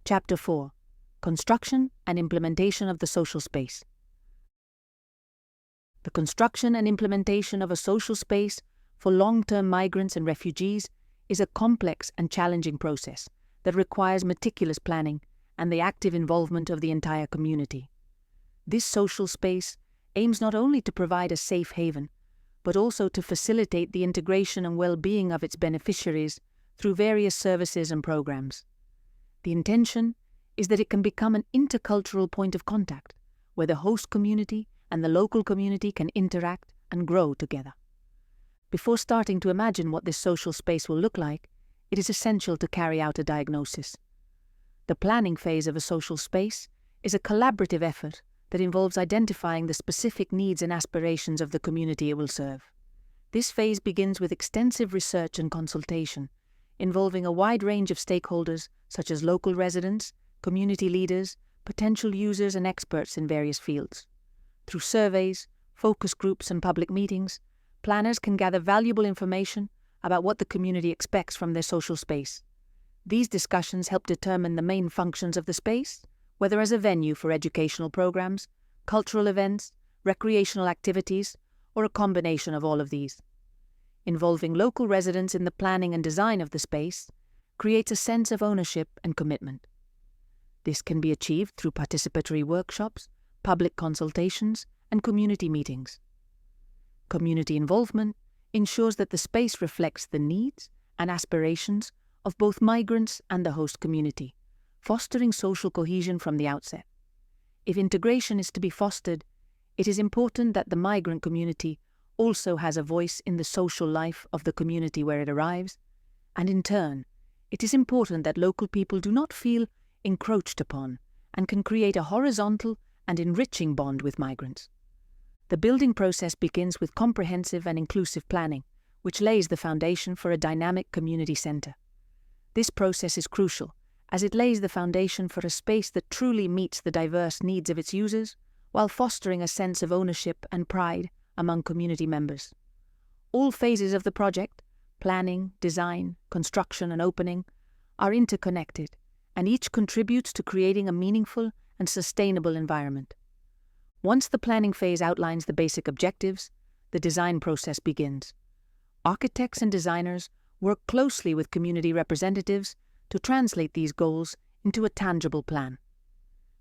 Chapter 4: Construction and Implementation of the Social Space. The construction and implementation of a social space for long-term migrants and refugees is a complex and challenging process that requires meticulous planning and the active involvement of the entire community. This social space aims not only to provide a safe haven, but also to facilitate the integration and well-being of its beneficiaries through various services and programs. The intention is that it can become an intercultural point of contact, where the host community and the local community can interact and grow together. Before starting to imagine what this social space will look like, it is essential to carry out a diagnosis. The planning phase of a social space is a collaborative effort that involves identifying the specific needs and aspirations of the community it will serve. This phase begins with extensive research and consultation, involving a wide range of stakeholders such as local residents, community leaders, potential users and experts in various fields. Through surveys, focus groups and public meetings, planners can gather valuable information about what the community expects from their social space. These discussions help determine the main functions of the space, whether as a venue for educational programs, cultural events, recreational activities, or a combination of all of these. Involving local residents in the planning and design of the space creates a sense of ownership and commitment. This can be achieved through participatory workshops, public consultations, and community meetings. Community involvement ensures that the space reflects the needs and aspirations of both migrants and the host community, fostering social cohesion from the outset. If integration is to be fostered, it is important that the migrant community also has a voice in the social life of the community where it arrives, and in turn, it is important that local people do not feel encroached upon and can create a horizontal and enriching bond with migrants. The building process begins with comprehensive and inclusive planning, which lays the foundation for a dynamic community centre. This process is crucial, as it lays the foundation for a space that truly meets the diverse needs of its users, while fostering a sense of ownership and pride among community members. All phases of the project, planning, design, construction and opening, are interconnected, and each contributes to creating a meaningful and sustainable environment. Once the planning phase outlines the basic objectives, the design process begins. Architects and designers work closely with community representatives to translate these goals into a tangible plan.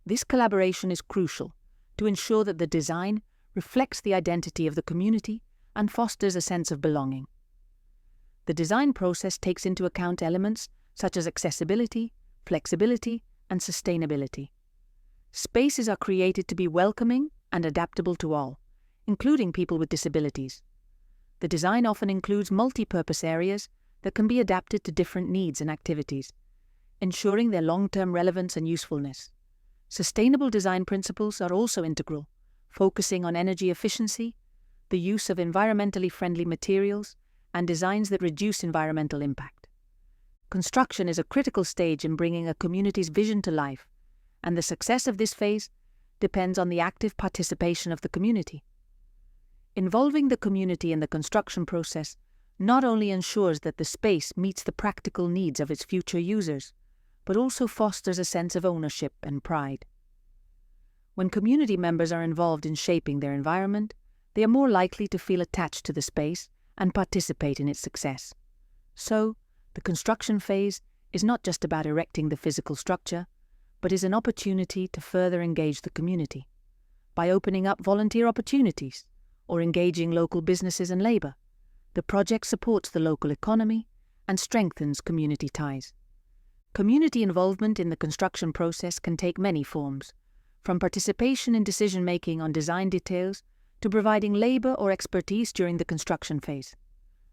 This collaboration is crucial to ensure that the design reflects the identity of the community and fosters a sense of belonging. The design process takes into account elements such as accessibility, flexibility, and sustainability. Spaces are created to be welcoming and adaptable to all, including people with disabilities. The design often includes multi-purpose areas that can be adapted to different needs and activities, ensuring their long-term relevance and usefulness. Sustainable design principles are also integral, focusing on energy efficiency, the use of environmentally friendly materials, and designs that reduce environmental impact. Construction is a critical stage in bringing a community's vision to life, and the success of this phase depends on the active participation of the community. Involving the community in the construction process not only ensures that the space meets the practical needs of its future users, but also fosters a sense of ownership and pride. When community members are involved in shaping their environment, they are more likely to feel attached to the space and participate in its success. So, the construction phase is not just about erecting the physical structure, but is an opportunity to further engage the community. By opening up volunteer opportunities or engaging local businesses and labour, the project supports the local economy and strengthens community ties. Community involvement in the construction process can take many forms, from participation in decision-making on design details to providing labour or expertise during the construction phase.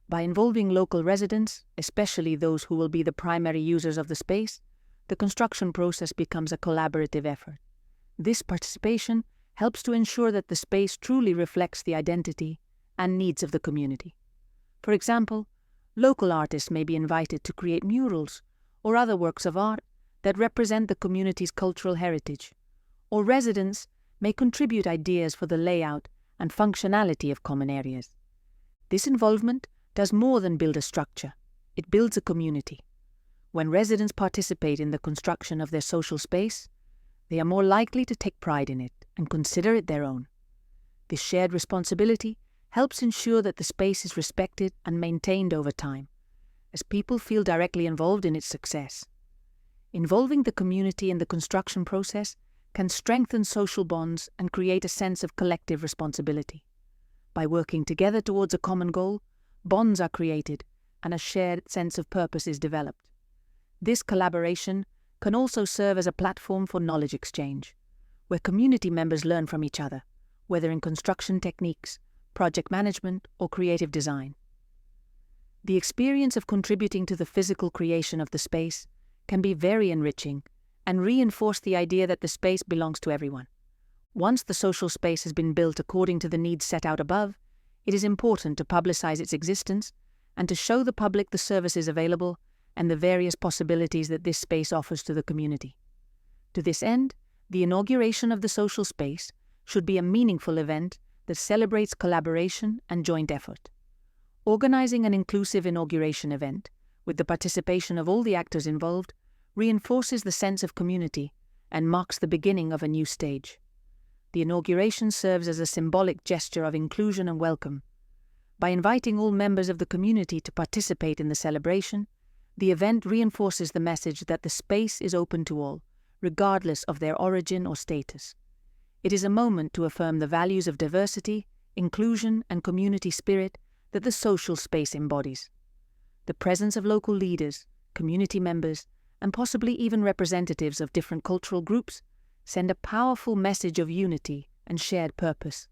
By involving local residents, especially those who will be the primary users of the space, the construction process becomes a collaborative effort. This participation helps to ensure that the space truly reflects the identity and needs of the community. For example, local artists may be invited to create murals or other works of art that represent the community's cultural heritage, or residents may contribute ideas for the layout and functionality of common areas. This involvement does more than build a structure, it builds a community. When residents participate in the construction of their social space, they are more likely to take pride in it and consider it their own. This shared responsibility helps ensure that the space is respected and maintained over time, as people feel directly involved in its success. Involving the community in the construction process can strengthen social bonds and create a sense of collective responsibility. By working together towards a common goal, bonds are created and a shared sense of purpose is developed. This collaboration can also serve as a platform for knowledge exchange, where community members learn from each other, whether in construction techniques, project management, or creative design. The experience of contributing to the physical creation of the space can be very enriching and reinforce the idea that the space belongs to everyone. Once the social space has been built according to the needs set out above, it is important to publicize its existence and to show the public the services available and the various possibilities that this space offers to the community. To this end, the inauguration of the social space should be a meaningful event that celebrates collaboration and joint effort. Organizing an inclusive inauguration event, with the participation of all the actors involved, reinforces the sense of community and marks the beginning of a new stage. The inauguration serves as a symbolic gesture of inclusion and welcome. By inviting all members of the community to participate in the celebration, the event reinforces the message that the space is open to all, regardless of their origin or status. It is a moment to affirm the values of diversity, inclusion, and community spirit that the social space embodies. The presence of local leaders, community members, and possibly even representatives of different cultural groups send a powerful message of unity and shared purpose.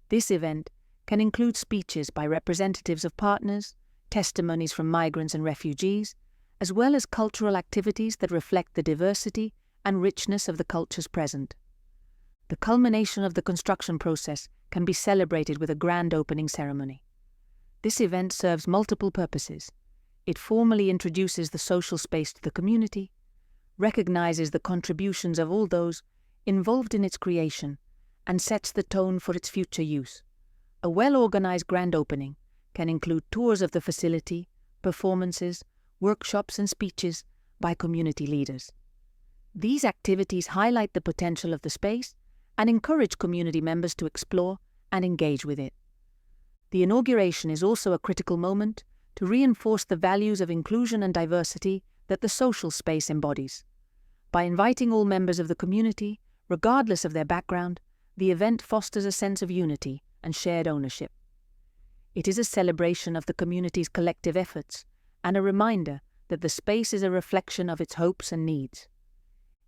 This event can include speeches by representatives of partners, testimonies from migrants and refugees, as well as cultural activities that reflect the diversity and richness of the cultures present. The culmination of the construction process can be celebrated with a grand opening ceremony. This event serves multiple purposes. It formally introduces the social space to the community, recognizes the contributions of all those involved in its creation, and sets the tone for its future use. A well-organized grand opening can include tours of the facility, performances, workshops, and speeches by community leaders. These activities highlight the potential of the space and encourage community members to explore and engage with it. The inauguration is also a critical moment to reinforce the values of inclusion and diversity that the social space embodies. By inviting all members of the community, regardless of their background, the event fosters a sense of unity and shared ownership. It is a celebration of the community's collective efforts and a reminder that the space is a reflection of its hopes and needs.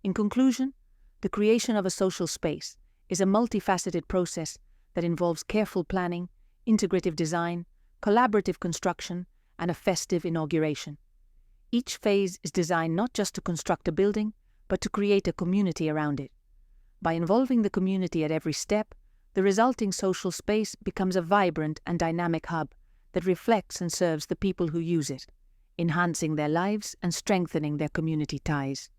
In conclusion, the creation of a social space is a multifaceted process that involves careful planning, integrative design, collaborative construction, and a festive inauguration. Each phase is designed not just to construct a building, but to create a community around it. By involving the community at every step, the resulting social space becomes a vibrant and dynamic hub that reflects and serves the people who use it, enhancing their lives and strengthening their community ties.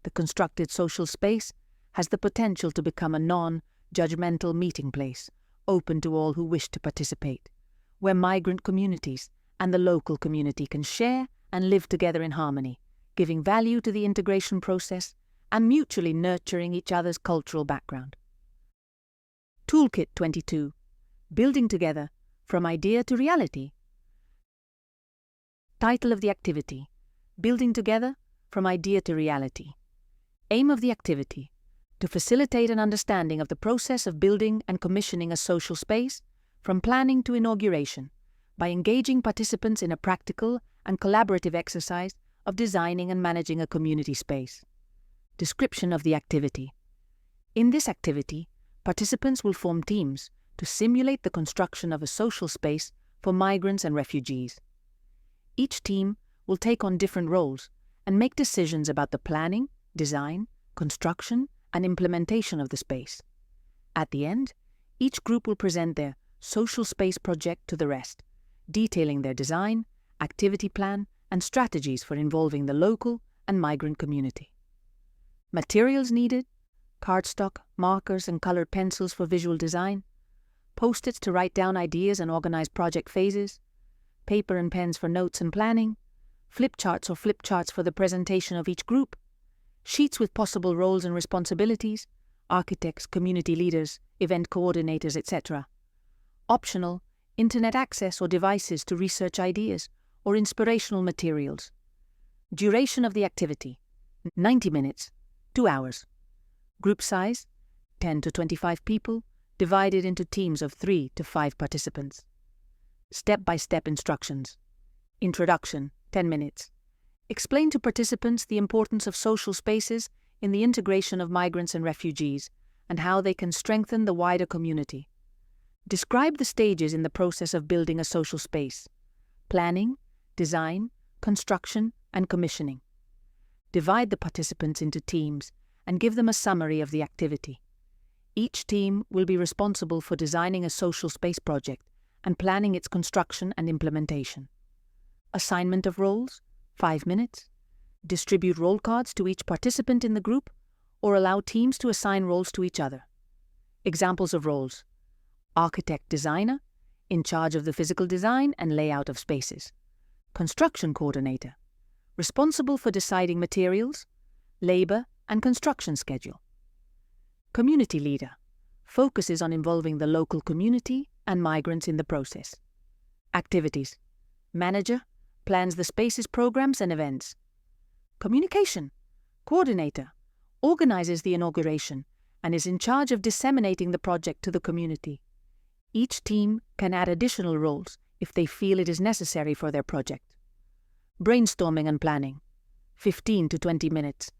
The constructed social space has the potential to become a non-judgmental meeting place, open to all who wish to participate, where migrant communities and the local community can share and live together in harmony, giving value to the integration process and mutually nurturing each other's cultural background. Toolkit 22. Building Together, From Idea to Reality. Title of the activity: Building Together, From Idea to Reality. Aim of the activity: to facilitate an understanding of the process of building and commissioning a social space, from planning to inauguration, by engaging participants in a practical and collaborative exercise of designing and managing a community space. Description of the activity. In this activity, participants will form teams to simulate the construction of a social space for migrants and refugees. Each team will take on different roles and make decisions about the planning, design, construction, and implementation of the space. At the end, each group will present their social space project to the rest, detailing their design, activity plan, and strategies for involving the local and migrant community. Materials needed: cardstock, markers, and colored pencils for visual design, Post-its to write down ideas and organize project phases, paper and pens for notes and planning, flip charts for the presentation of each group, sheets with possible roles and responsibilities, architects, community leaders, event coordinators, etc. Optional, internet access or devices to research ideas or inspirational materials. Duration of the activity, 90 minutes, 2 hours. Group size, 10 to 25 people, divided into teams of 3 to 5 participants. Step-by-step instructions. Introduction, 10 minutes. Explain to participants the importance of social spaces in the integration of migrants and refugees and how they can strengthen the wider community. Describe the stages in the process of building a social space: planning, design, construction, and commissioning. Divide the participants into teams and give them a summary of the activity. Each team will be responsible for designing a social space project and planning its construction and implementation. Assignment of roles, 5 minutes. Distribute role cards to each participant in the group or allow teams to assign roles to each other. Examples of roles: architect-designer, in charge of the physical design and layout of spaces. Construction coordinator, responsible for deciding materials, labor, and construction schedule. Community leader, focuses on involving the local community and migrants in the process. Activities: manager, plans the spaces, programs, and events. Communication, coordinator, organizes the inauguration and is in charge of disseminating the project to the community. Each team can add additional roles if they feel it is necessary for their project. Brainstorming and planning, 15 to 20 minutes.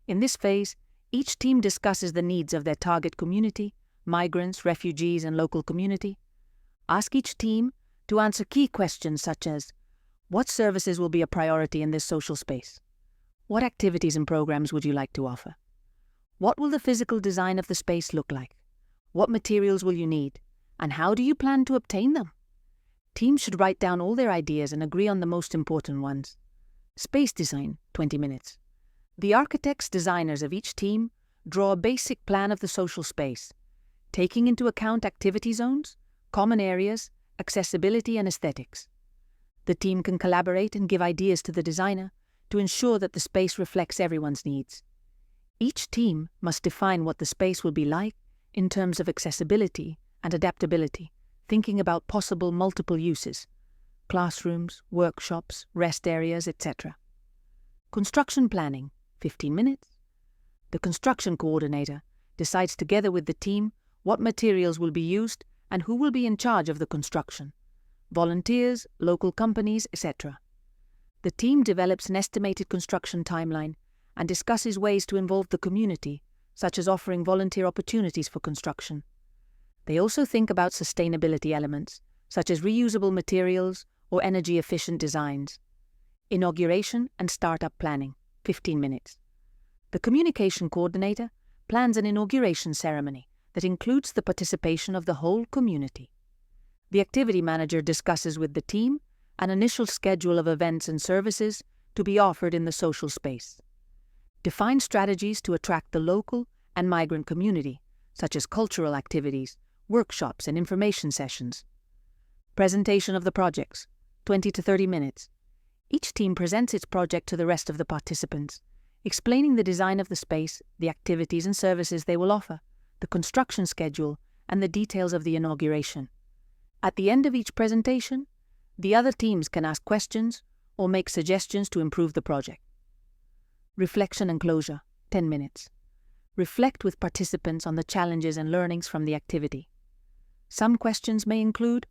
In this phase, each team discusses the needs of their target community, migrants, refugees, and local community. Ask each team to answer key questions such as: what services will be a priority in this social space? What activities and programs would you like to offer? What will the physical design of the space look like? What materials will you need? And how do you plan to obtain them? Teams should write down all their ideas and agree on the most important ones. Space design, 20 minutes. The architects, designers of each team draw a basic plan of the social space, taking into account activity zones, common areas, accessibility, and aesthetics. The team can collaborate and give ideas to the designer to ensure that the space reflects everyone's needs. Each team must define what the space will be like in terms of accessibility and adaptability, thinking about possible multiple uses: classrooms, workshops, rest areas, etc. Construction planning, 15 minutes. The construction coordinator decides together with the team what materials will be used and who will be in charge of the construction: volunteers, local companies, etc. The team develops an estimated construction timeline and discusses ways to involve the community, such as offering volunteer opportunities for construction. They also think about sustainability elements, such as reusable materials or energy-efficient designs. Inauguration and startup planning, 15 minutes. The communication coordinator plans an inauguration ceremony that includes the participation of the whole community. The activity manager discusses with the team an initial schedule of events and services to be offered in the social space. Define strategies to attract the local and migrant community, such as cultural activities, workshops, and information sessions. Presentation of the projects, 20 to 30 minutes. Each team presents its project to the rest of the participants, explaining the design of the space, the activities and services they will offer, the construction schedule, and the details of the inauguration. At the end of each presentation, the other teams can ask questions or make suggestions to improve the project. Reflection and closure, 10 minutes. Reflect with participants on the challenges and learnings from the activity. Some questions may include: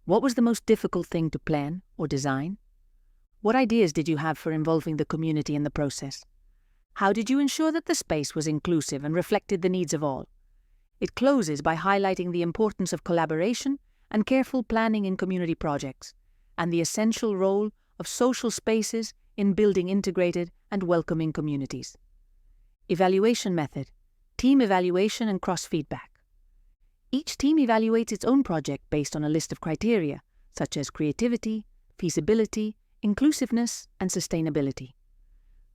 what was the most difficult thing to plan or design? What ideas did you have for involving the community in the process? How did you ensure that the space was inclusive and reflected the needs of all? It closes by highlighting the importance of collaboration and careful planning in community projects, and the essential role of social spaces in building integrated and welcoming communities. Evaluation method, team evaluation and cross-feedback. Each team evaluates its own project based on a list of criteria, such as creativity, feasibility, inclusiveness, and sustainability.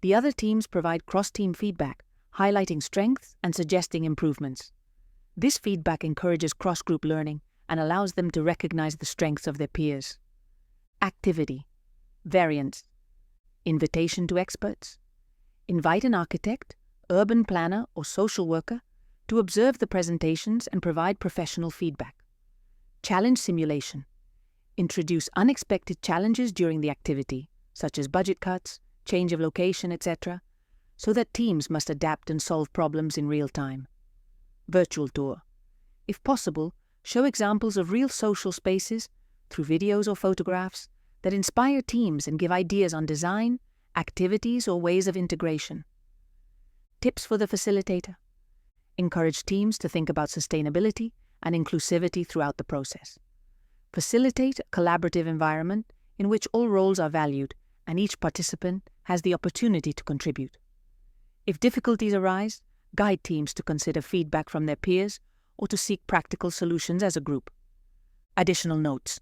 The other teams provide cross-team feedback, highlighting strengths and suggesting improvements. This feedback encourages cross-group learning and allows them to recognize the strengths of their peers. Activity, variance, Invitation to experts. Invite an architect, urban planner, or social worker to observe the presentations and provide professional feedback. Challenge simulation. Introduce unexpected challenges during the activity, such as budget cuts, change of location, etc., so that teams must adapt and solve problems in real time. Virtual tour. If possible, show examples of real social spaces through videos or photographs that inspire teams and give ideas on design, activities, or ways of integration. Tips for the facilitator. Encourage teams to think about sustainability and inclusivity throughout the process. Facilitate a collaborative environment in which all roles are valued and each participant has the opportunity to contribute. If difficulties arise, guide teams to consider feedback from their peers or to seek practical solutions as a group. Additional notes.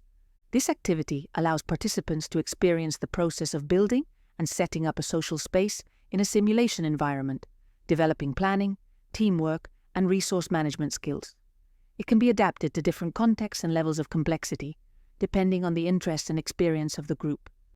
This activity allows participants to experience the process of building and setting up a social space in a simulation environment, developing planning, teamwork, and resource management skills. It can be adapted to different contexts and levels of complexity, depending on the interests and experience of the group.